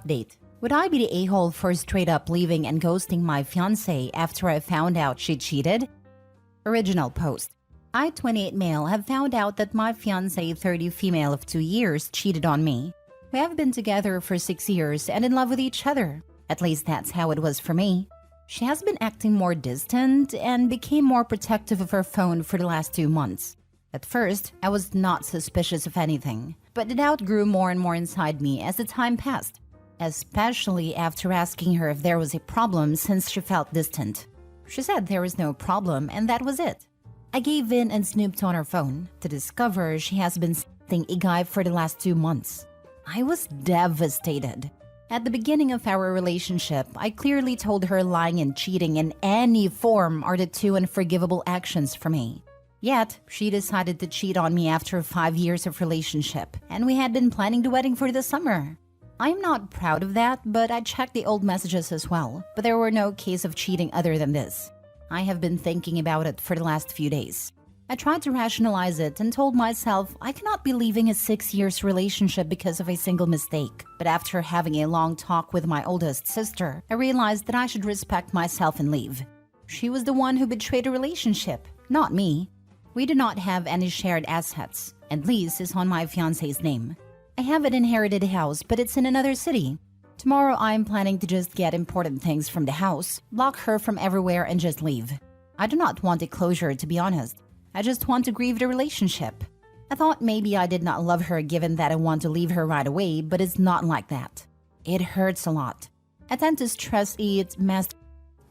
update. Would I be the a-hole for straight up leaving and ghosting my fiancé after I found out she cheated? Original post. I, 28 male, have found out that my fiancé, 30 female of 2 years, cheated on me. We have been together for 6 years and in love with each other. At least that's how it was for me. She has been acting more distant and became more protective of her phone for the last 2 months. At first, I was not suspicious of anything, but the doubt grew more and more inside me as the time passed, especially after asking her if there was a problem since she felt distant. She said there was no problem and that was it. I gave in and snooped on her phone to discover she has been seeing a guy for the last 2 months. I was devastated. At the beginning of our relationship, I clearly told her lying and cheating in any form are the 2 unforgivable actions for me. Yet, she decided to cheat on me after 5 years of relationship, and we had been planning the wedding for the summer. I'm not proud of that, but I checked the old messages as well, but there were no case of cheating other than this. I have been thinking about it for the last few days. I tried to rationalize it and told myself I cannot be leaving a 6 years relationship because of a single mistake. But after having a long talk with my oldest sister, I realized that I should respect myself and leave. She was the one who betrayed the relationship, not me. We do not have any shared assets, and lease is on my fiancé's name. I have an inherited house, but it's in another city. Tomorrow I'm planning to just get important things from the house, block her from everywhere and just leave. I do not want a closure, to be honest. I just want to grieve the relationship. I thought maybe I did not love her given that I want to leave her right away, but it's not like that. It hurts a lot. I tend to stress eat,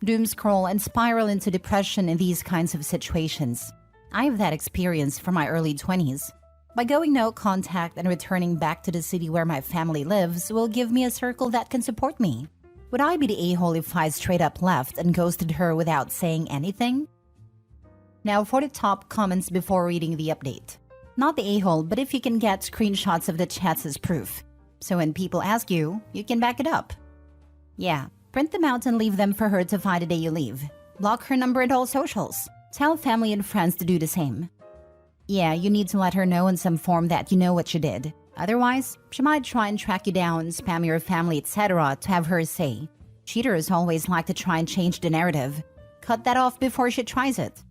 doom scroll, and spiral into depression in these kinds of situations. I have that experience from my early 20s. By going no contact and returning back to the city where my family lives will give me a circle that can support me. Would I be the a-hole if I straight up left and ghosted her without saying anything? Now for the top comments before reading the update. Not the a-hole, but if you can get screenshots of the chats as proof. So when people ask you, you can back it up. Yeah, print them out and leave them for her to find the day you leave. Block her number and all socials. Tell family and friends to do the same. Yeah, you need to let her know in some form that you know what you did. Otherwise, she might try and track you down, spam your family, etc. to have her say. Cheaters always like to try and change the narrative. Cut that off before she tries it.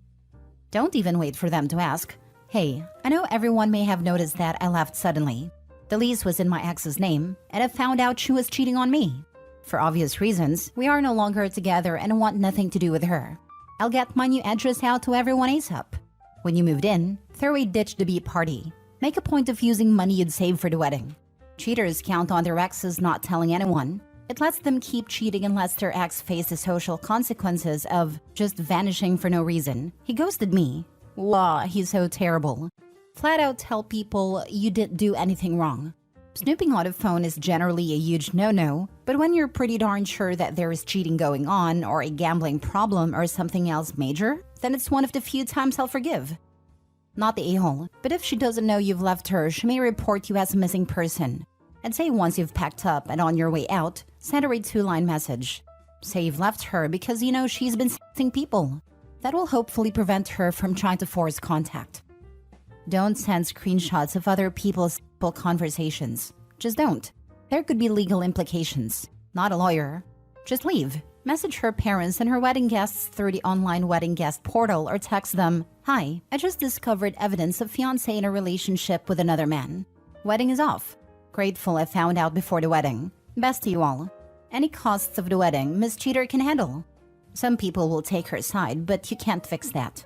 Don't even wait for them to ask. Hey, I know everyone may have noticed that I left suddenly. The lease was in my ex's name, and I found out she was cheating on me. For obvious reasons, we are no longer together and I want nothing to do with her. I'll get my new address out to everyone ASAP. When you moved in, throw a ditch the beat party. Make a point of using money you'd save for the wedding. Cheaters count on their exes not telling anyone. It lets them keep cheating and lets their ex face the social consequences of just vanishing for no reason. He ghosted me. Wow, he's so terrible. Flat out tell people you didn't do anything wrong. Snooping on a phone is generally a huge no-no, but when you're pretty darn sure that there is cheating going on or a gambling problem or something else major, then it's one of the few times I'll forgive. Not the a-hole, but if she doesn't know you've left her, she may report you as a missing person. I'd say once you've packed up and on your way out, send her a 2-line message. Say you've left her because you know she's been seeing people. That will hopefully prevent her from trying to force contact. Don't send screenshots of other people's conversations. Just don't. There could be legal implications. Not a lawyer. Just leave. Message her parents and her wedding guests through the online wedding guest portal or text them, "Hi, I just discovered evidence of fiancé in a relationship with another man. Wedding is off. Grateful I found out before the wedding. Best to you all. Any costs of the wedding Miss Cheater can handle." Some people will take her side, but you can't fix that.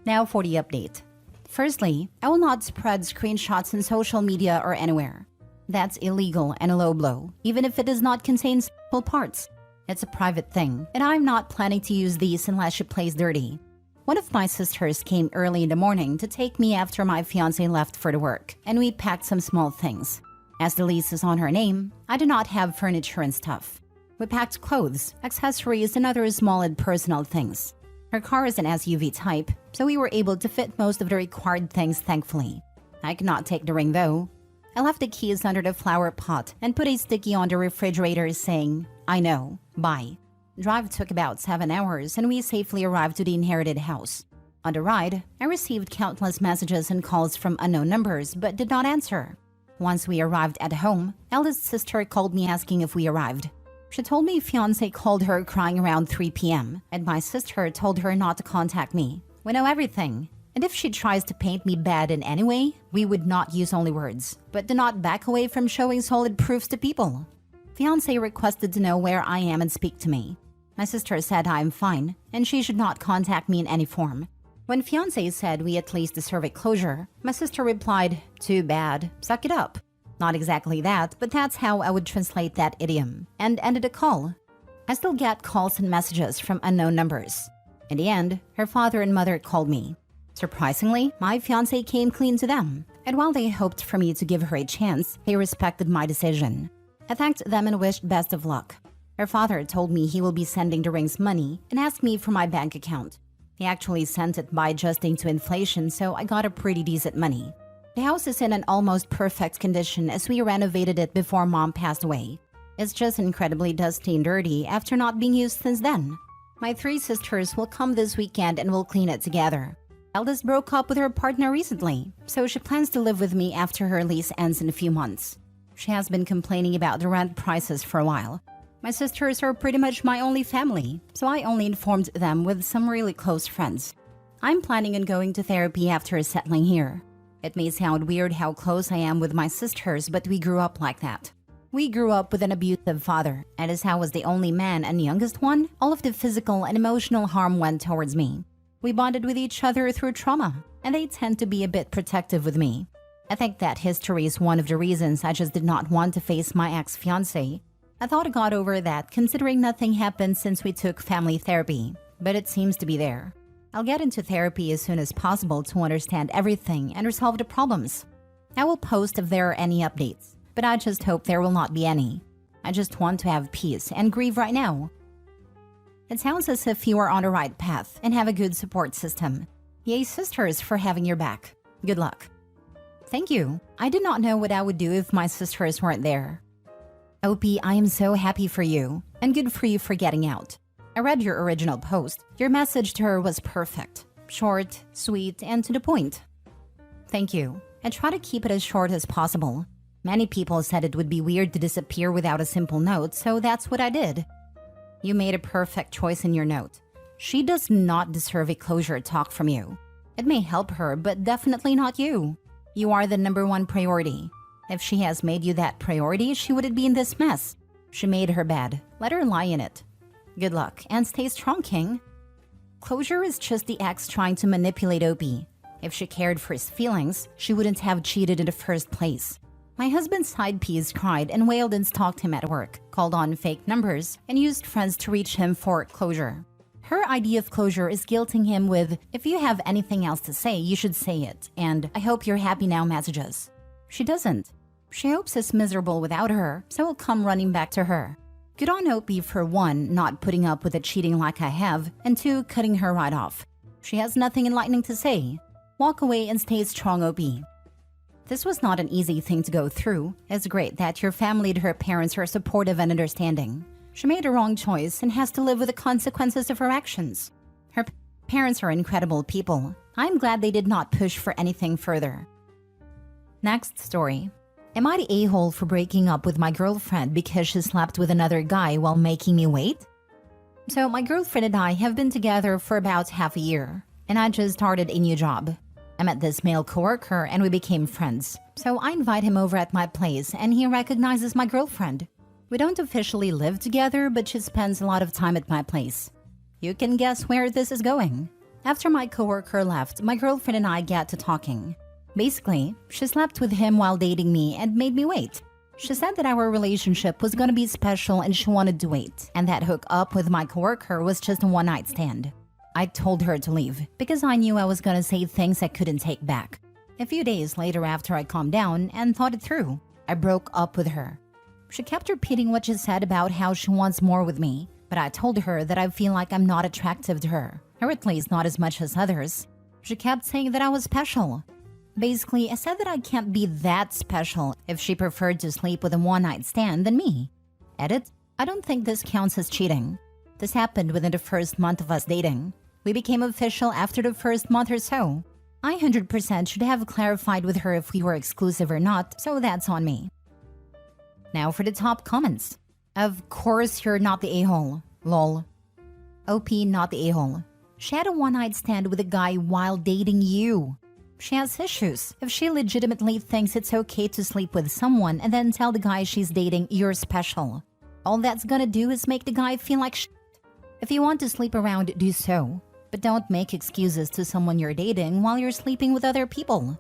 Now for the update. Firstly, I will not spread screenshots in social media or anywhere. That's illegal and a low blow, even if it does not contain sexual parts. It's a private thing, and I'm not planning to use these unless she plays dirty. One of my sisters came early in the morning to take me after my fiancé left for the work, and we packed some small things. As the lease is on her name, I do not have furniture and stuff. We packed clothes, accessories, and other small and personal things. Her car is an SUV type, so we were able to fit most of the required things thankfully. I could not take the ring though. I left the keys under the flower pot and put a sticky on the refrigerator saying, "I know, bye." Drive took about 7 hours and we safely arrived to the inherited house. On the ride, I received countless messages and calls from unknown numbers but did not answer. Once we arrived at home, eldest sister called me asking if we arrived. She told me fiancé called her crying around 3 p.m. and my sister told her not to contact me. We know everything. And if she tries to paint me bad in any way, we would not use only words, but do not back away from showing solid proofs to people. Fiancé requested to know where I am and speak to me. My sister said I am fine, and she should not contact me in any form. When fiancé said we at least deserve a closure, my sister replied, "Too bad, suck it up." Not exactly that, but that's how I would translate that idiom, and ended the call. I still get calls and messages from unknown numbers. In the end, her father and mother called me. Surprisingly, my fiancé came clean to them, and while they hoped for me to give her a chance, they respected my decision. I thanked them and wished best of luck. Her father told me he will be sending the ring's money and asked me for my bank account. He actually sent it by adjusting to inflation, so I got a pretty decent money. The house is in an almost perfect condition as we renovated it before Mom passed away. It's just incredibly dusty and dirty after not being used since then. My 3 sisters will come this weekend and we'll clean it together. Eldest broke up with her partner recently, so she plans to live with me after her lease ends in a few months. She has been complaining about the rent prices for a while. My sisters are pretty much my only family, so I only informed them with some really close friends. I'm planning on going to therapy after settling here. It may sound weird how close I am with my sisters, but we grew up like that. We grew up with an abusive father, and as I was the only man and youngest one, all of the physical and emotional harm went towards me. We bonded with each other through trauma, and they tend to be a bit protective with me. I think that history is one of the reasons I just did not want to face my ex-fiancé. I thought I got over that considering nothing happened since we took family therapy, but it seems to be there. I'll get into therapy as soon as possible to understand everything and resolve the problems. I will post if there are any updates, but I just hope there will not be any. I just want to have peace and grieve right now. It sounds as if you are on the right path and have a good support system. Yay, sisters, for having your back. Good luck. Thank you. I did not know what I would do if my sisters weren't there. OP, I am so happy for you, and good for you for getting out. I read your original post. Your message to her was perfect. Short, sweet, and to the point. Thank you. I try to keep it as short as possible. Many people said it would be weird to disappear without a simple note, so that's what I did. You made a perfect choice in your note. She does not deserve a closure talk from you. It may help her, but definitely not you. You are the #1 priority. If she has made you that priority, she wouldn't be in this mess. She made her bed. Let her lie in it. Good luck, and stay strong, King. Closure is just the ex trying to manipulate OP. If she cared for his feelings, she wouldn't have cheated in the first place. My husband's side piece cried and wailed and stalked him at work, called on fake numbers, and used friends to reach him for closure. Her idea of closure is guilting him with, "If you have anything else to say, you should say it," and "I hope you're happy now" messages. She doesn't. She hopes he's miserable without her, so will come running back to her. Good on OP for 1, not putting up with the cheating like I have, and 2, cutting her right off. She has nothing enlightening to say. Walk away and stay strong, OP. This was not an easy thing to go through. It's great that your family and her parents are supportive and understanding. She made a wrong choice and has to live with the consequences of her actions. Her parents are incredible people. I'm glad they did not push for anything further. Next story. Am I the a-hole for breaking up with my girlfriend because she slept with another guy while making me wait? So my girlfriend and I have been together for about half a year, and I just started a new job. I met this male coworker and we became friends. So I invite him over at my place and he recognizes my girlfriend. We don't officially live together, but she spends a lot of time at my place. You can guess where this is going. After my coworker left, my girlfriend and I get to talking. Basically, she slept with him while dating me and made me wait. She said that our relationship was gonna be special and she wanted to wait, and that hook up with my coworker was just a one-night stand. I told her to leave because I knew I was gonna say things I couldn't take back. A few days later, after I calmed down and thought it through, I broke up with her. She kept repeating what she said about how she wants more with me, but I told her that I feel like I'm not attractive to her, or at least not as much as others. She kept saying that I was special. Basically, I said that I can't be that special if she preferred to sleep with a one-night stand than me. Edit, I don't think this counts as cheating. This happened within the first month of us dating. We became official after the first month or so. I 100% should have clarified with her if we were exclusive or not, so that's on me. Now for the top comments. Of course you're not the a-hole. Lol. OP not the a-hole. She had a one-night stand with a guy while dating you. She has issues. If she legitimately thinks it's okay to sleep with someone and then tell the guy she's dating you're special, all that's gonna do is make the guy feel like shit. If you want to sleep around, do so. But don't make excuses to someone you're dating while you're sleeping with other people.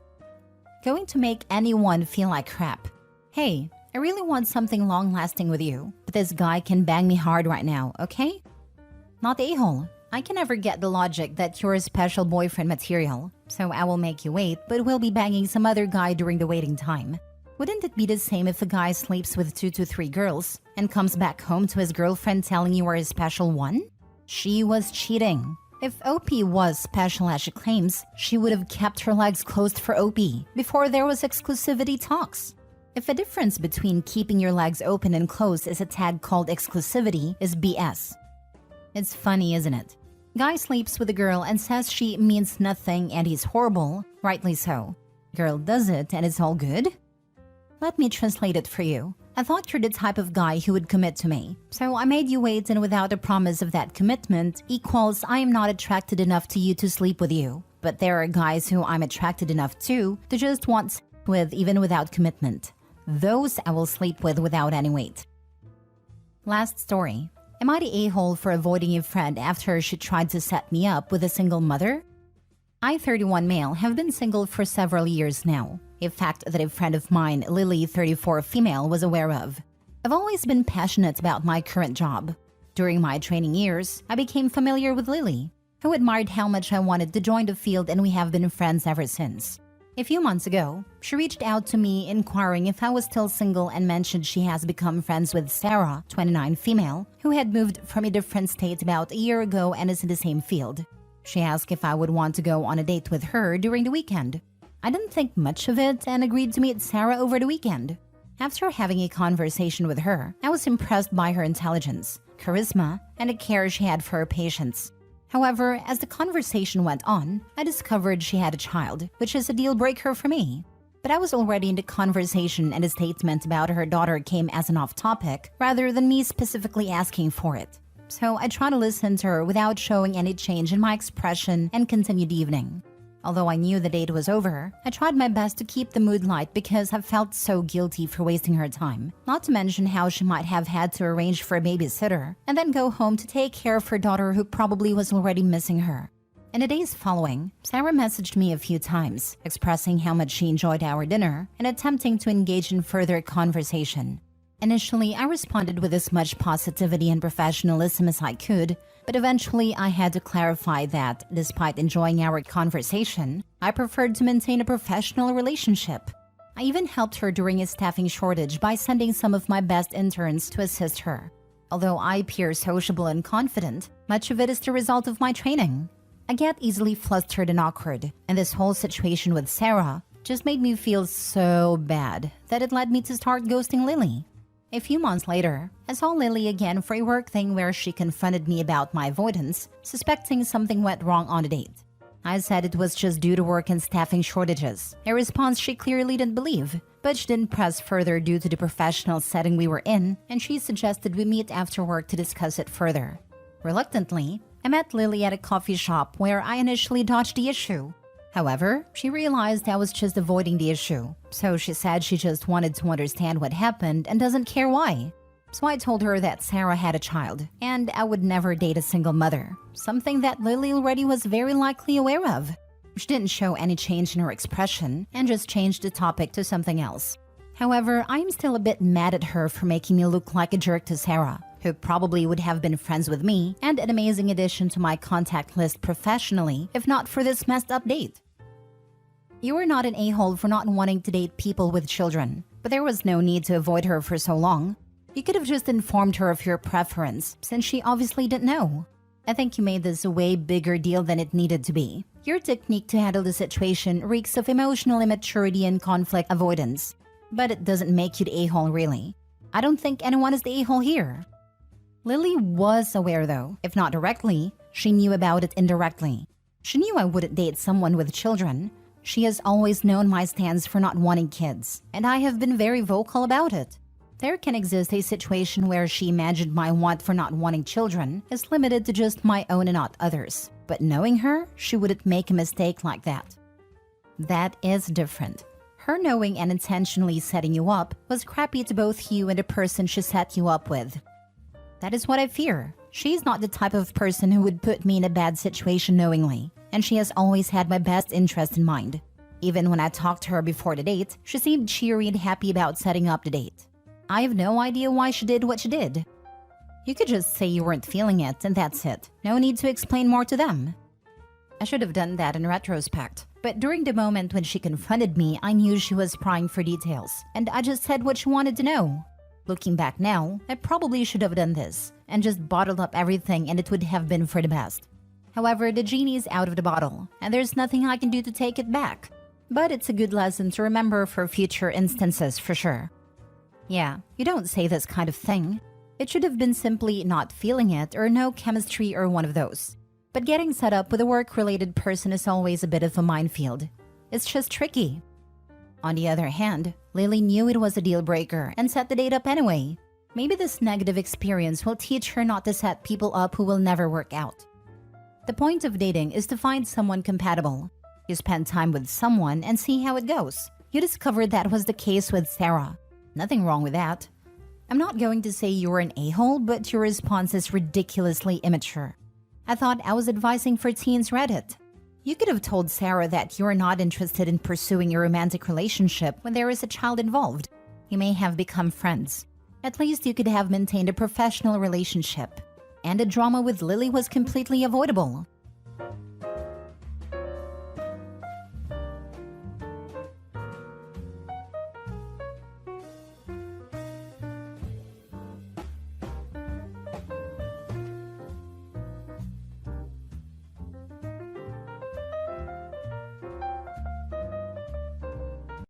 Going to make anyone feel like crap. Hey, I really want something long-lasting with you, but this guy can bang me hard right now, okay? Not the a-hole. I can never get the logic that you're a special boyfriend material, so I will make you wait, but we'll be banging some other guy during the waiting time. Wouldn't it be the same if a guy sleeps with 2 to 3 girls and comes back home to his girlfriend telling you are a special one? She was cheating. If OP was special as she claims, she would have kept her legs closed for OP before there was exclusivity talks. If a difference between keeping your legs open and closed is a tag called exclusivity is BS. It's funny, isn't it? Guy sleeps with a girl and says she means nothing and he's horrible, rightly so. Girl does it and it's all good? Let me translate it for you. I thought you're the type of guy who would commit to me, so I made you wait, and without a promise of that commitment equals I am not attracted enough to you to sleep with you. But there are guys who I'm attracted enough to just want sex with even without commitment. Those I will sleep with without any wait. Last story. Am I the a-hole for avoiding a friend after she tried to set me up with a single mother? I, 31 male, have been single for several years now. A fact that a friend of mine, Lily, 34 female, was aware of. I've always been passionate about my current job. During my training years, I became familiar with Lily, who admired how much I wanted to join the field, and we have been friends ever since. A few months ago, she reached out to me inquiring if I was still single and mentioned she has become friends with Sarah, 29 female, who had moved from a different state about a year ago and is in the same field. She asked if I would want to go on a date with her during the weekend. I didn't think much of it and agreed to meet Sarah over the weekend. After having a conversation with her, I was impressed by her intelligence, charisma, and the care she had for her patients. However, as the conversation went on, I discovered she had a child, which is a deal breaker for me. But I was already in the conversation, and a statement about her daughter came as an off-topic rather than me specifically asking for it. So I tried to listen to her without showing any change in my expression and continued the evening. Although I knew the date was over, I tried my best to keep the mood light because I felt so guilty for wasting her time. Not to mention how she might have had to arrange for a babysitter and then go home to take care of her daughter who probably was already missing her. In the days following, Sarah messaged me a few times, expressing how much she enjoyed our dinner and attempting to engage in further conversation. Initially, I responded with as much positivity and professionalism as I could, but eventually I had to clarify that, despite enjoying our conversation, I preferred to maintain a professional relationship. I even helped her during a staffing shortage by sending some of my best interns to assist her. Although I appear sociable and confident, much of it is the result of my training. I get easily flustered and awkward, and this whole situation with Sarah just made me feel so bad that it led me to start ghosting Lily. A few months later, I saw Lily again for a work thing where she confronted me about my avoidance, suspecting something went wrong on the date. I said it was just due to work and staffing shortages, a response she clearly didn't believe, but she didn't press further due to the professional setting we were in, and she suggested we meet after work to discuss it further. Reluctantly, I met Lily at a coffee shop where I initially dodged the issue. However, she realized I was just avoiding the issue, so she said she just wanted to understand what happened and doesn't care why. So I told her that Sarah had a child, and I would never date a single mother, something that Lily already was very likely aware of. She didn't show any change in her expression and just changed the topic to something else. However, I'm still a bit mad at her for making me look like a jerk to Sarah, who probably would have been friends with me and an amazing addition to my contact list professionally if not for this messed up date. You are not an a-hole for not wanting to date people with children, but there was no need to avoid her for so long. You could have just informed her of your preference, since she obviously didn't know. I think you made this a way bigger deal than it needed to be. Your technique to handle the situation reeks of emotional immaturity and conflict avoidance. But it doesn't make you the a-hole, really. I don't think anyone is the a-hole here. Lily was aware though, if not directly, she knew about it indirectly. She knew I wouldn't date someone with children. She has always known my stance for not wanting kids, and I have been very vocal about it. There can exist a situation where she imagined my want for not wanting children is limited to just my own and not others. But knowing her, she wouldn't make a mistake like that. That is different. Her knowing and intentionally setting you up was crappy to both you and the person she set you up with. That is what I fear. She's not the type of person who would put me in a bad situation knowingly, and she has always had my best interest in mind. Even when I talked to her before the date, she seemed cheery and happy about setting up the date. I have no idea why she did what she did. You could just say you weren't feeling it, and that's it. No need to explain more to them. I should have done that in retrospect, but during the moment when she confronted me, I knew she was prying for details, and I just said what she wanted to know. Looking back now, I probably should have done this, and just bottled up everything, and it would have been for the best. However, the genie is out of the bottle, and there's nothing I can do to take it back. But it's a good lesson to remember for future instances for sure. Yeah, you don't say this kind of thing. It should have been simply not feeling it or no chemistry or one of those. But getting set up with a work-related person is always a bit of a minefield. It's just tricky. On the other hand, Lily knew it was a deal breaker and set the date up anyway. Maybe this negative experience will teach her not to set people up who will never work out. The point of dating is to find someone compatible. You spend time with someone and see how it goes. You discovered that was the case with Sarah. Nothing wrong with that. I'm not going to say you're an a-hole, but your response is ridiculously immature. I thought I was advising for teens Reddit. You could have told Sarah that you're not interested in pursuing a romantic relationship when there is a child involved. You may have become friends. At least you could have maintained a professional relationship. And the drama with Lily was completely avoidable.